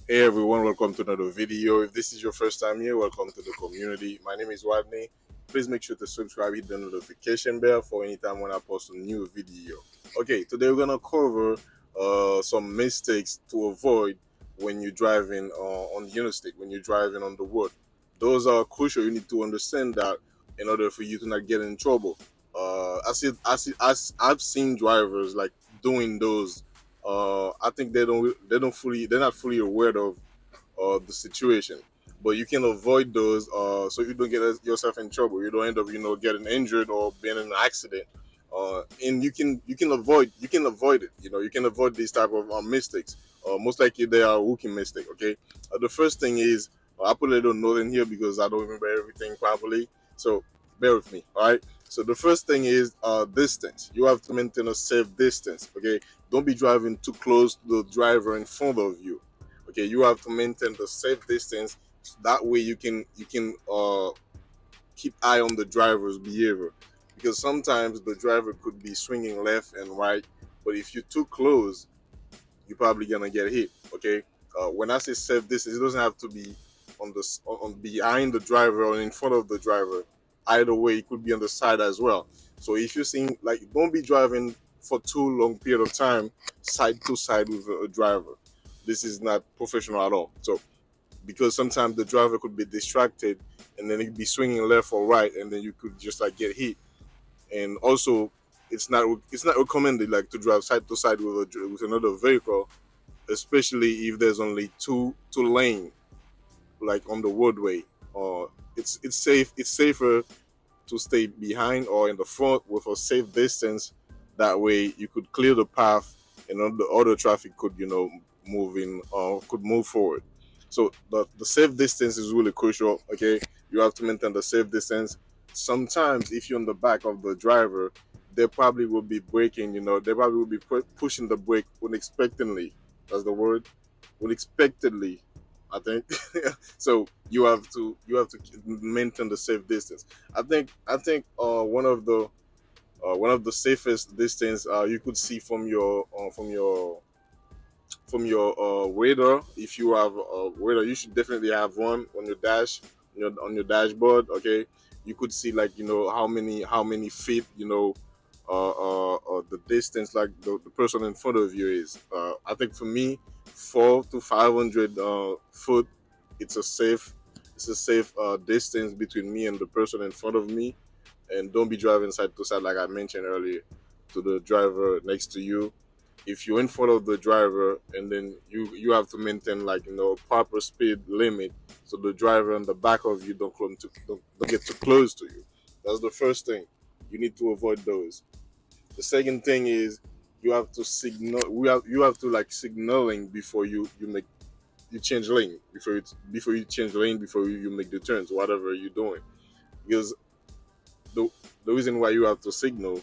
Hey everyone, welcome to another video. If this is your first time here, welcome to the community. My name is Wadney. Please make sure to subscribe, hit the notification bell for anytime when I post a new video. Okay, today we're gonna cover some mistakes to avoid when you're driving on the interstate, when you're driving on the road. Those are crucial. You need to understand that in order for you to not get in trouble. I've seen drivers like doing those. I think they're not fully aware of the situation. But you can avoid those, so you don't get yourself in trouble. You don't end up, getting injured or being in an accident. And you can avoid it. You can avoid these type of mistakes. Most likely they are rookie mistake. Okay. The first thing is I put a little note in here because I don't remember everything properly. So bear with me. All right. So the first thing is distance. You have to maintain a safe distance. Okay. Don't be driving too close to the driver in front of you. Okay, you have to maintain the safe distance. That way you can keep eye on the driver's behavior, because sometimes the driver could be swinging left and right, but if you're too close, you're probably gonna get hit. Okay. When I say safe distance, it doesn't have to be on behind the driver or in front of the driver. Either way, it could be on the side as well. So if you're seeing, like, don't be driving for too long period of time side to side with a driver. This is not professional at all. So because sometimes the driver could be distracted and then he'd be swinging left or right, and then you could just like get hit. And also, it's not recommended like to drive side to side with another vehicle, especially if there's only two lane like on the roadway. Or it's safer to stay behind or in the front with a safe distance. That way you could clear the path, and the other traffic could could move forward. So the safe distance is really crucial. Okay, you have to maintain the safe distance. Sometimes if you're on the back of the driver, they probably will be braking. They probably will be pushing the brake unexpectedly. That's the word, unexpectedly, I think. So you have to maintain the safe distance. I think one of the safest distance you could see from your radar. If you have a radar, you should definitely have one on your on your dashboard. Okay, you could see, like, how many feet, the distance, like the person in front of you is. I think for me, 4 to 500 foot. It's a safe distance between me and the person in front of me. And don't be driving side to side, like I mentioned earlier, to the driver next to you. If you're in front of the driver, and then you have to maintain, like, proper speed limit, so the driver in the back of you don't get too close to you. That's the first thing. You need to avoid those. The second thing is you have to signal. You have to, like, signaling before you change lane, before you change lane, before you make the turns, whatever you're doing. Because the the reason why you have to signal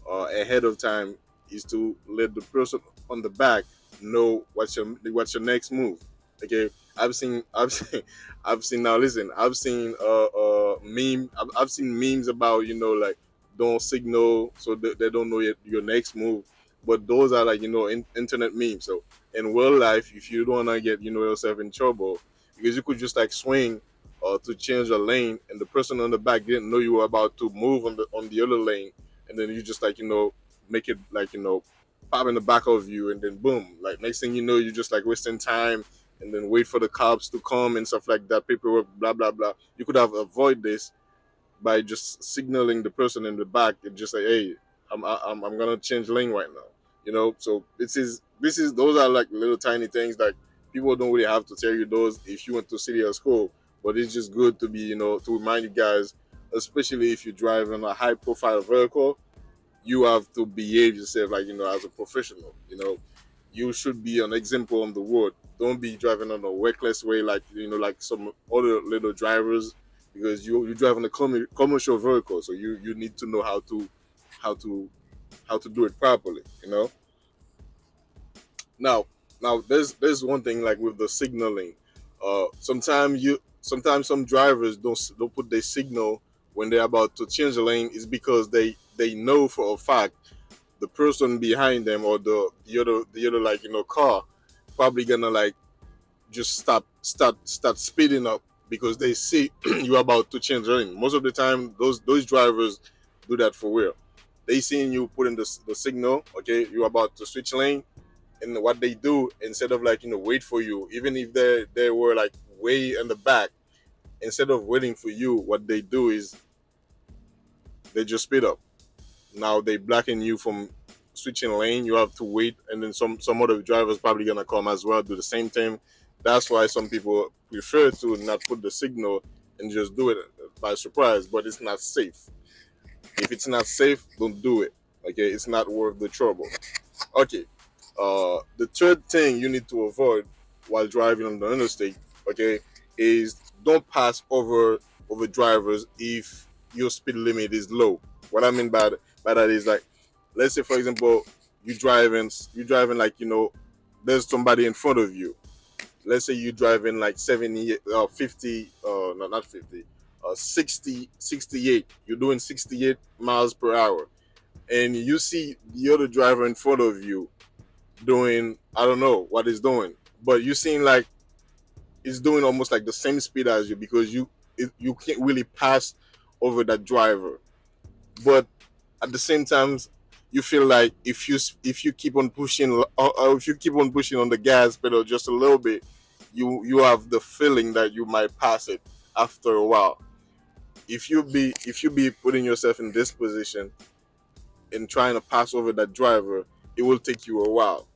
ahead of time is to let the person on the back know what's your next move. Okay, I've seen now. Listen, I've seen memes about, like, don't signal so they don't know your next move. But those are, like, internet memes. So in real life, if you don't wanna get, yourself in trouble, because you could just, like, swing to change a lane, and the person on the back didn't know you were about to move on the other lane, and then you just, like, make it, like, pop in the back of you, and then boom, like, next thing you know, you're just, like, wasting time, and then wait for the cops to come and stuff like that, paperwork, blah blah blah. You could have avoided this by just signaling the person in the back and just say, hey, I'm gonna change lane right now. So this is those are, like, little tiny things that people don't really have to tell you those if you went to city or school. But it's just good to be, to remind you guys, especially if you're driving a high profile vehicle. You have to behave yourself, like, as a professional. You should be an example on the road. Don't be driving on a reckless way, like, like some other little drivers, because you're driving a commercial vehicle, so you need to know how to how to do it properly. Now now there's one thing, like, with the signaling. Sometimes some drivers don't put their signal when they're about to change the lane. Is because they know for a fact the person behind them, or the other, like, car, probably gonna, like, just start speeding up because they see you're about to change lane. Most of the time, those drivers do that for real. They seeing you put in the signal, okay, you're about to switch lane, and what they do, instead of like wait for you, even if they were like way in the back, instead of waiting for you, what they do is they just speed up. Now they blocking you from switching lane. You have to wait, and then some other drivers probably gonna come as well, do the same thing. That's why some people prefer to not put the signal and just do it by surprise. But it's not safe. If it's not safe, don't do it. Okay, it's not worth the trouble. Okay. The third thing you need to avoid while driving on the interstate, okay, is don't pass over drivers if your speed limit is low. What I mean by that is like, let's say for example, you driving like there's somebody in front of you. Let's say you driving like 70, 50, no, not 50, 60, 68. You're doing 68 miles per hour, and you see the other driver in front of you doing, I don't know what he's doing, but you seem like he's doing almost like the same speed as you, because you can't really pass over that driver. But at the same time, you feel like if you keep on pushing, or if you keep on pushing on the gas pedal just a little bit, you have the feeling that you might pass it after a while. If you be putting yourself in this position and trying to pass over that driver, it will take you a while,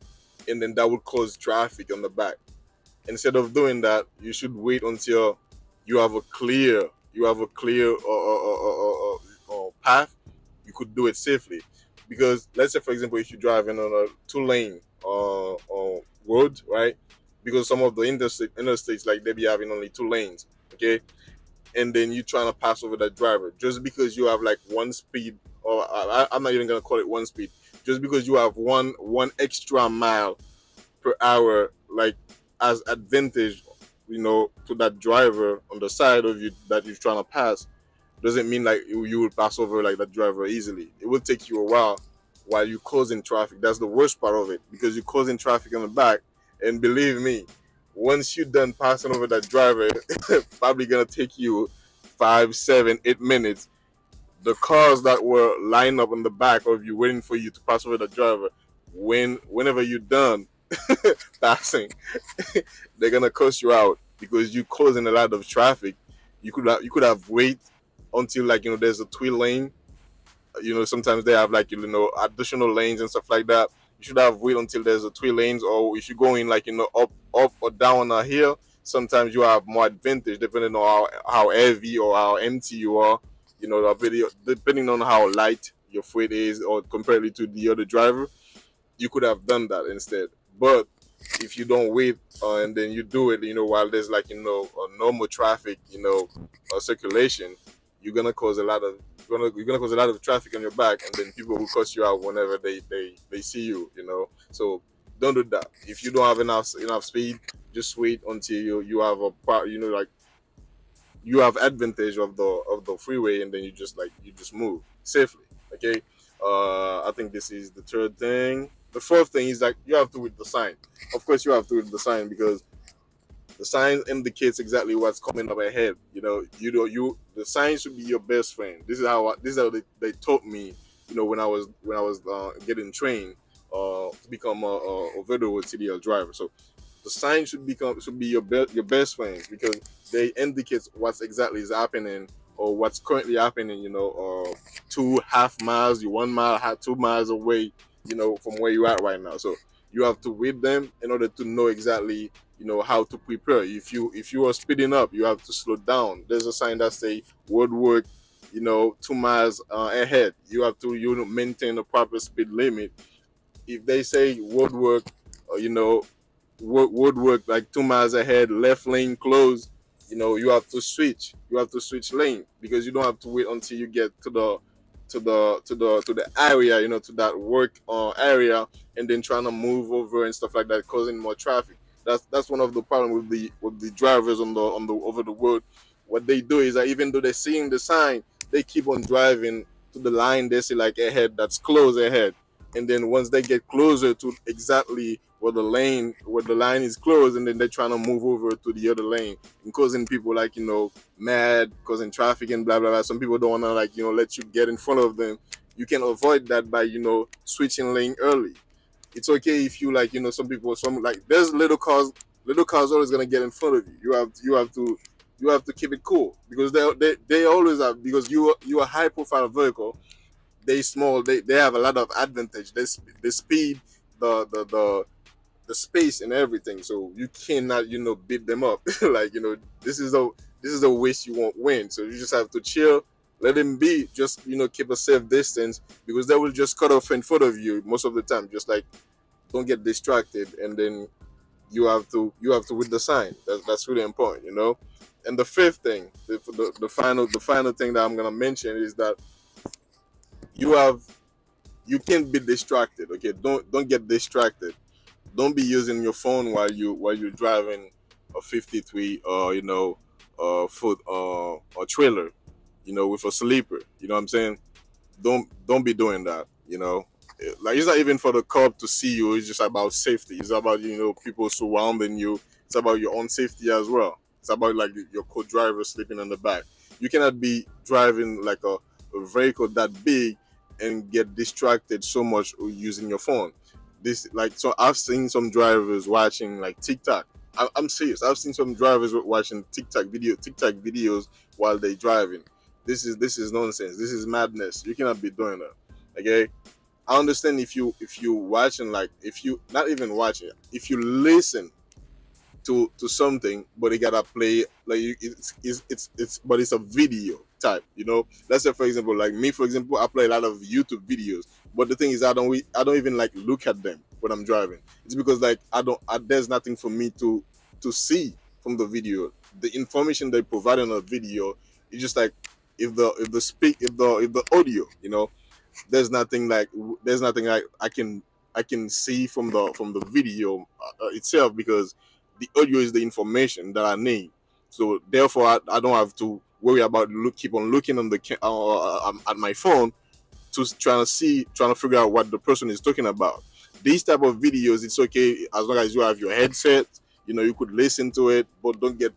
and then that would cause traffic on the back. Instead of doing that, you should wait until you have a clear path. You could do it safely, because let's say for example, if you're driving on a two-lane road, right? Because some of the interstates, like they be having only two lanes, okay, and then you trying to pass over that driver just because you have like one speed, or I'm not even gonna call it one speed, just because you have one extra mile per hour, like as advantage, to that driver on the side of you that you're trying to pass, doesn't mean like you will pass over like that driver easily. It will take you a while you're causing traffic. That's the worst part of it, because you're causing traffic on the back. And believe me, once you're done passing over that driver, it's probably gonna take you 5, 7, 8 minutes. The cars that were lined up in the back of you waiting for you to pass over the driver, whenever you're done passing, they're gonna cuss you out because you causing a lot of traffic. You could have wait until like there's a twin lane. Sometimes they have like additional lanes and stuff like that. You should have wait until there's a three lanes, or if you're going like up or down a hill, sometimes you have more advantage depending on how heavy or how empty you are. The video, depending on how light your freight is, or compared to the other driver, you could have done that instead. But if you don't wait, and then you do it, while there's like a normal traffic, circulation, you're gonna cause a lot of you're gonna cause a lot of traffic on your back, and then people will cuss you out whenever they see you. So don't do that. If you don't have enough speed, just wait until you have like you have advantage of the freeway, and then you just move safely. Okay. I think this is the third thing. The fourth thing is that you have to read the sign. Of course, you have to read the sign, because the sign indicates exactly what's coming up ahead. The sign should be your best friend. This is how they taught me. When I was getting trained to become a over the road CDL driver. So the sign should be your best friend, because they indicate what's exactly is happening, or what's currently happening. 2.5 miles, you 1 mile, 2 miles away. From where you are right now. So you have to read them in order to know exactly how to prepare. If you are speeding up, you have to slow down. There's a sign that say road work, 2 miles ahead. You have to maintain a proper speed limit. If they say road work, woodwork like 2 miles ahead, left lane closed, you have to switch. You have to switch lane, because you don't have to wait until you get to the area, to that work area, and then trying to move over and stuff like that, causing more traffic. That's one of the problem with the drivers on the over the road. What they do is that even though they're seeing the sign, they keep on driving to the line they see like ahead, that's close ahead, and then once they get closer to exactly where the line is closed, and then they're trying to move over to the other lane and causing people like mad, causing traffic and blah blah blah. Some people don't want to like let you get in front of them. You can avoid that by switching lane early. It's okay if you like some people, some like there's little cars always gonna get in front of you. You have to keep it cool because they always have, because you are high profile vehicle. They small, they have a lot of advantage. The speed, the the space and everything, so you cannot beat them up. Like this is a waste you won't win, so you just have to chill, let them be, just keep a safe distance, because they will just cut off in front of you most of the time. Just like, don't get distracted, and then you have to with the sign. That's really important, and the fifth thing, the final thing that I'm gonna mention is that you have you can't be distracted. Okay, don't get distracted. Don't be using your phone while you're driving a 53 foot or trailer, with a sleeper. You know what I'm saying? Don't be doing that. Like, it's not even for the cop to see you. It's just about safety. It's about people surrounding you. It's about your own safety as well. It's about like your co-driver sleeping in the back. You cannot be driving like a vehicle that big and get distracted so much using your phone. This, like, so I've seen some drivers watching like TikTok. I'm serious. I've seen some drivers watching TikTok videos while they driving. This is nonsense. This is madness. You cannot be doing that. Okay. I understand if you watching, like, if you not even watching, if you listen to something, but it gotta play like but it's a video type. Let's say, for example, like me, for example, I play a lot of YouTube videos, but the thing is, I don't even like look at them when I'm driving. It's because, like, there's nothing for me to see from the video. The information they provide on a video is just like, if the audio, there's nothing like I can see from the video itself, because the audio is the information that I need. So therefore, I don't have to worry about keep on looking on at my phone to trying to figure out what the person is talking about. These type of videos, it's okay as long as you have your headset. You could listen to it, but don't get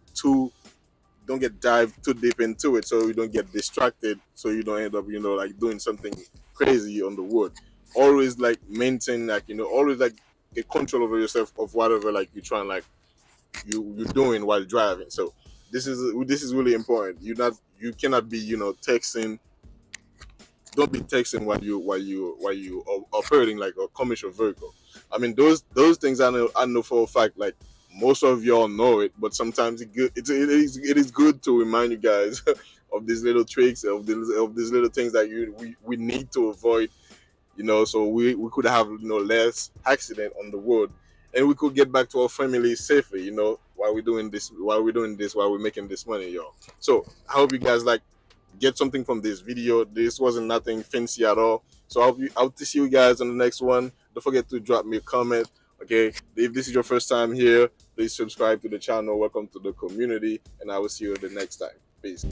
dived too deep into it, so you don't get distracted, so you don't end up like doing something crazy on the road. Always like maintain, like, always like get control over yourself of whatever, like, you're trying, like, you're doing while driving. So this is really important. You cannot be texting. Don't be texting while you are operating like a commercial vehicle. I mean, those things, I know for a fact, like, most of y'all know it, but sometimes it is good to remind you guys of these little tricks, of these little things that we need to avoid, so we could have less accident on the road, and we could get back to our family safely, while we're making this money, y'all. So I hope you guys like get something from this video. This wasn't nothing fancy at all. So I'll see you guys on the next one. Don't forget to drop me a comment. Okay, if this is your first time here, please subscribe to the channel. Welcome to the community, and I will see you the next time. Peace.